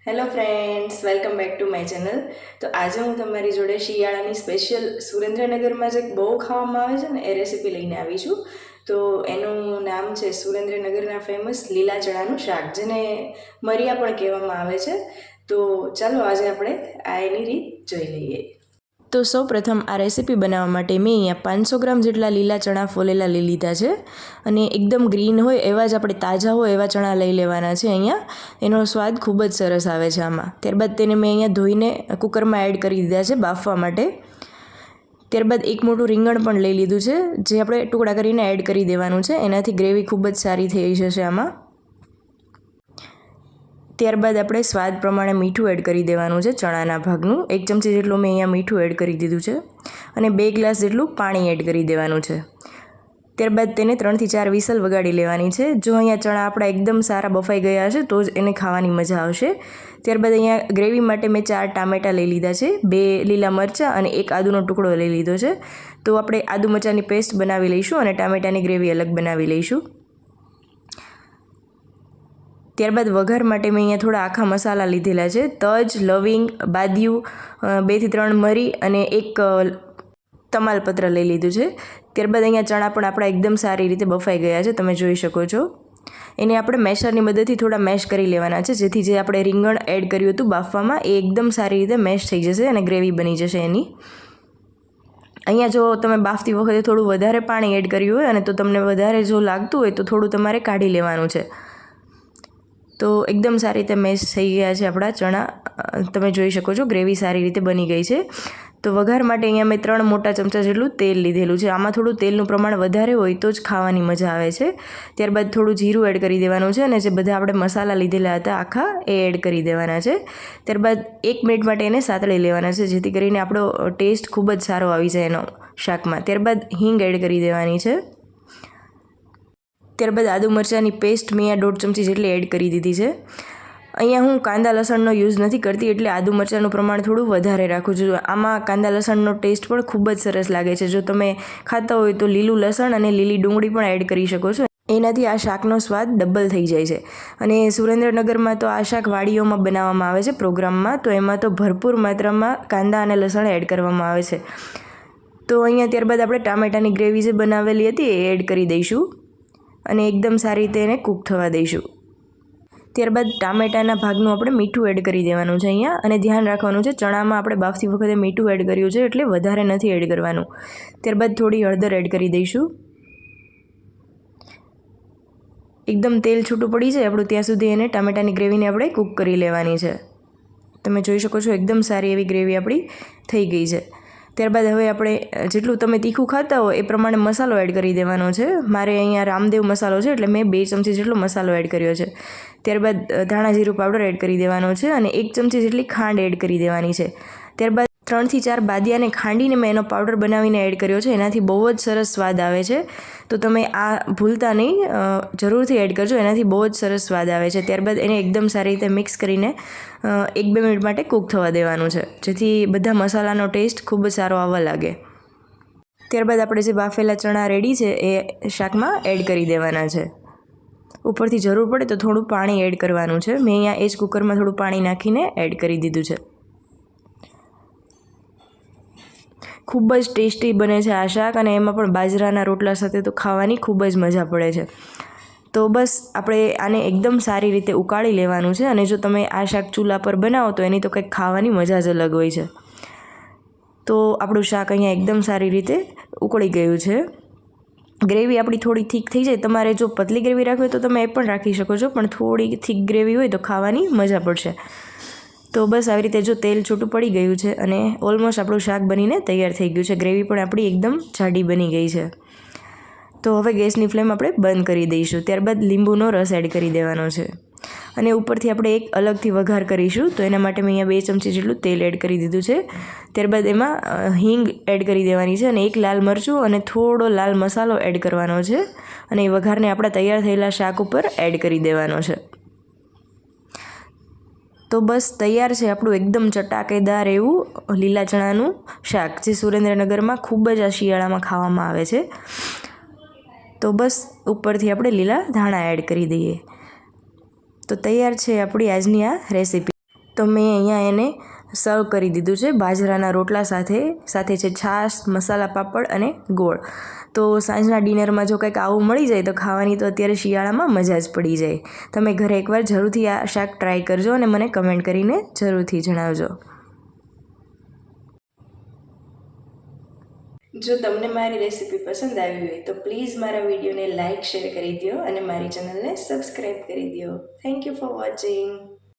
Hello friends, welcome back to my channel. તો આજે હું તમારી જોડે શિયાળાની સ્પેશિયલ સુરેન્દ્રનગરમાં જે બહુ ખાવામાં આવે છે ને એ રેસીપી લઈને આવી છું. તો એનું નામ છે સુરેન્દ્રનગરના ફેમસ લીલા ચણાનું શાક, જેને મરિયા પણ કહેવામાં આવે છે. તો ચાલો આજે આપણે એની રીત જોઈ લઈએ. તો સૌ પ્રથમ આ રેસીપી બનાવવા માટે મેં અહીંયા 500 ગ્રામ જેટલા લીલા ચણા ફોલેલા લઈ લીધા છે. અને એકદમ ગ્રીન હોય એવા જ આપણે તાજા હોય એવા ચણા લઈ લેવાના છે. અહીંયા એનો સ્વાદ ખૂબ જ સરસ આવે છે આમાં. ત્યારબાદ તેને મેં અહીંયા ધોઈને કુકરમાં એડ કરી દીધા છે બાફવા માટે. ત્યારબાદ એક મોટું રીંગણ પણ લઈ લીધું છે, જે આપણે ટુકડા કરીને એડ કરી દેવાનું છે. એનાથી ગ્રેવી ખૂબ જ સારી થઈ જશે આમાં. ત્યારબાદ આપણે સ્વાદ પ્રમાણે મીઠું એડ કરી દેવાનું છે. ચણાના ભાગનું 1 ચમચી જેટલું મેં અહીંયા મીઠું એડ કરી દીધું છે. અને 2 ગ્લાસ જેટલું પાણી એડ કરી દેવાનું છે. ત્યારબાદ તેને 3 થી 4 વિસલ વગાડી લેવાની છે. જો અહીંયા ચણા આપણા એકદમ સારા બફાઈ ગયા હશે તો જ એને ખાવાની મજા આવશે. ત્યારબાદ અહીંયા ગ્રેવી માટે મેં 4 ટામેટાં લઈ લીધા છે, 2 લીલા મરચાં અને 1 આદુનો ટુકડો લઈ લીધો છે. તો આપણે આદુ મરચાંની પેસ્ટ બનાવી લઈશું અને ટામેટાની ગ્રેવી અલગ બનાવી લઈશું. ત્યારબાદ વઘાર માટે મેં અહીંયા થોડા આખા મસાલા લીધેલા છે. તજ, લવિંગ, બાદિયું, 2 થી 3 મરી અને 1 તમાલપત્ર લઈ લીધું છે. ત્યારબાદ અહીંયા ચણા પણ આપણા એકદમ સારી રીતે બફાઈ ગયા છે, તમે જોઈ શકો છો. એને આપણે મેશરની મદદથી થોડા મેશ કરી લેવાના છે, જેથી જે આપણે રીંગણ એડ કર્યું હતું બાફવામાં એ એકદમ સારી રીતે મેશ થઈ જશે અને ગ્રેવી બની જશે એની. અહીંયા જો તમે બાફતી વખતે થોડું વધારે પાણી એડ કર્યું હોય અને તો તમને વધારે જો લાગતું હોય તો થોડું તમારે કાઢી લેવાનું છે. તો એકદમ સારી રીતે મેશ થઈ ગયા છે આપણા ચણા, તમે જોઈ શકો છો. ગ્રેવી સારી રીતે બની ગઈ છે. તો વઘાર માટે અહીંયા મેં 3 મોટા ચમચા જેટલું તેલ લીધેલું છે. આમાં થોડું તેલનું પ્રમાણ વધારે હોય તો જ ખાવાની મજા આવે છે. ત્યારબાદ થોડું જીરું એડ કરી દેવાનું છે અને જે બધા આપણે મસાલા લીધેલા હતા આખા એ એડ કરી દેવાના છે. ત્યારબાદ 1 મિનિટ માટે એને સાતળી લેવાના છે, જેથી કરીને આપણો ટેસ્ટ ખૂબ જ સારો આવી જાય એનો શાકમાં. ત્યારબાદ હિંગ એડ કરી દેવાની છે. ત્યારબાદ આદુ મરચાંની પેસ્ટ મેં અહીંયા 1.5 ચમચી જેટલી એડ કરી દીધી છે. અહીંયા હું કાંદા લસણનો યુઝ નથી કરતી, એટલે આદુ મરચાંનું પ્રમાણ થોડું વધારે રાખું છું. આમાં કાંદા લસણનો ટેસ્ટ પણ ખૂબ જ સરસ લાગે છે. જો તમે ખાતા હોય તો લીલું લસણ અને લીલી ડુંગળી પણ એડ કરી શકો છો. એનાથી આ શાકનો સ્વાદ ડબલ થઈ જાય છે. અને સુરેન્દ્રનગરમાં તો આ શાક વાડીઓમાં બનાવવામાં આવે છે પ્રોગ્રામમાં, તો એમાં તો ભરપૂર માત્રામાં કાંદા અને લસણ એડ કરવામાં આવે છે. તો અહીંયા ત્યારબાદ આપણે ટામેટાની ગ્રેવી જે બનાવેલી હતી એ એડ કરી દઈશું અને એકદમ સારી રીતે એને કૂક થવા દઈશું. ત્યારબાદ ટામેટાના ભાગનું આપણે મીઠું એડ કરી દેવાનું છે અહીંયા. અને ધ્યાન રાખવાનું છે, ચણામાં આપણે બાફતી વખતે મીઠું એડ કર્યું છે એટલે વધારે નથી એડ કરવાનું. ત્યારબાદ થોડી હળદર એડ કરી દઈશું. એકદમ તેલ છૂટું પડી જાય આપણું ત્યાં સુધી એને ટામેટાની ગ્રેવીને આપણે કૂક કરી લેવાની છે. તમે જોઈ શકો છો એકદમ સારી એવી ગ્રેવી આપણી થઈ ગઈ છે. ત્યારબાદ હવે આપણે જેટલું તમે તીખું ખાતા હો એ પ્રમાણે મસાલો એડ કરી દેવાનો છે. મારે અહીંયા રામદેવ મસાલો છે એટલે મેં 2 ચમચી જેટલો મસાલો એડ કર્યો છે. ત્યારબાદ ધાણા જીરું પાવડર એડ કરી દેવાનો છે અને 1 ચમચી જેટલી ખાંડ એડ કરી દેવાની છે. ત્યારબાદ 3 થી 4 બાદિયાને ખાંડીને મેં એનો પાવડર બનાવીને એડ કર્યો છે. એનાથી બહુ જ સરસ સ્વાદ આવે છે. તો તમે આ ભૂલતા નહીં, જરૂરથી એડ કરજો, એનાથી બહુ જ સરસ સ્વાદ આવે છે. ત્યારબાદ એને એકદમ સારી રીતે મિક્સ કરીને 1-2 મિનિટ માટે કૂક થવા દેવાનું છે, જેથી બધા મસાલાનો ટેસ્ટ ખૂબ જ સારો આવવા લાગે. ત્યારબાદ આપણે જે બાફેલા ચણા રેડી છે એ શાકમાં એડ કરી દેવાના છે. ઉપરથી જરૂર પડે તો થોડું પાણી એડ કરવાનું છે. મેં અહીંયા એ જ કુકરમાં થોડું પાણી નાખીને એડ કરી દીધું છે. ખૂબ જ ટેસ્ટી બને છે આ શાક, અને એમાં પણ બાજરાના રોટલા સાથે તો ખાવાની ખૂબ જ મજા પડે છે. તો બસ આપણે આને એકદમ સારી રીતે ઉકાળી લેવાનું છે. અને જો તમે આ શાક ચૂલા પર બનાવો તો એની તો કંઈક ખાવાની મજા જ અલગ હોય છે. તો આપણું શાક અહીંયા એકદમ સારી રીતે ઉકળી ગયું છે. ગ્રેવી આપણી થોડી થીક થઈ જાય, તમારે જો પતલી ગ્રેવી રાખવી હોય તો તમે એ પણ રાખી શકો છો, પણ થોડી થીક ગ્રેવી હોય તો ખાવાની મજા પડશે. તો બસ આવી રીતે જો તેલ છૂટું પડી ગયું છે અને ઓલમોસ્ટ આપણું શાક બનીને તૈયાર થઈ ગયું છે. ગ્રેવી પણ આપણી એકદમ જાડી બની ગઈ છે. તો હવે ગેસની ફ્લેમ આપણે બંધ કરી દઈશું. ત્યારબાદ લીંબુનો રસ એડ કરી દેવાનો છે અને ઉપરથી આપણે એક અલગથી વઘાર કરીશું. તો એના માટે મેં અહીંયા 2 ચમચી જેટલું તેલ એડ કરી દીધું છે. ત્યારબાદ એમાં હિંગ એડ કરી દેવાની છે અને 1 લાલ મરચું અને થોડો લાલ મસાલો એડ કરવાનો છે અને એ વઘારને આપણા તૈયાર થયેલા શાક ઉપર એડ કરી દેવાનો છે. તો બસ તૈયાર છે આપણું એકદમ ચટાકેદાર એવું લીલા ચણાનું શાક, જે સુરેન્દ્રનગરમાં ખૂબ જ આ શિયાળામાં ખાવામાં આવે છે. તો બસ ઉપરથી આપણે લીલા ધાણા એડ કરી દઈએ. તો તૈયાર છે આપણી આજની આ રેસીપી. તો મેં અહીંયા એને સર્વ કરી દીધું છે બાજરાના રોટલા સાથે છે છાશ, મસાલા પાપડ અને ગોળ. તો સાંજના ડિનરમાં જો કંઈક આવું મળી જાય તો ખાવાની તો અત્યારે શિયાળામાં મજા જ પડી જાય. તમે ઘરે એકવાર જરૂરથી આ શાક ટ્રાય કરજો અને મને કમેન્ટ કરીને જરૂરથી જણાવજો. જો તમને મારી રેસીપી પસંદ આવી હોય તો પ્લીઝ મારા વિડીયોને લાઇક, શેર કરી દો અને મારી ચેનલને સબસ્ક્રાઈબ કરી દો. Thank you for watching.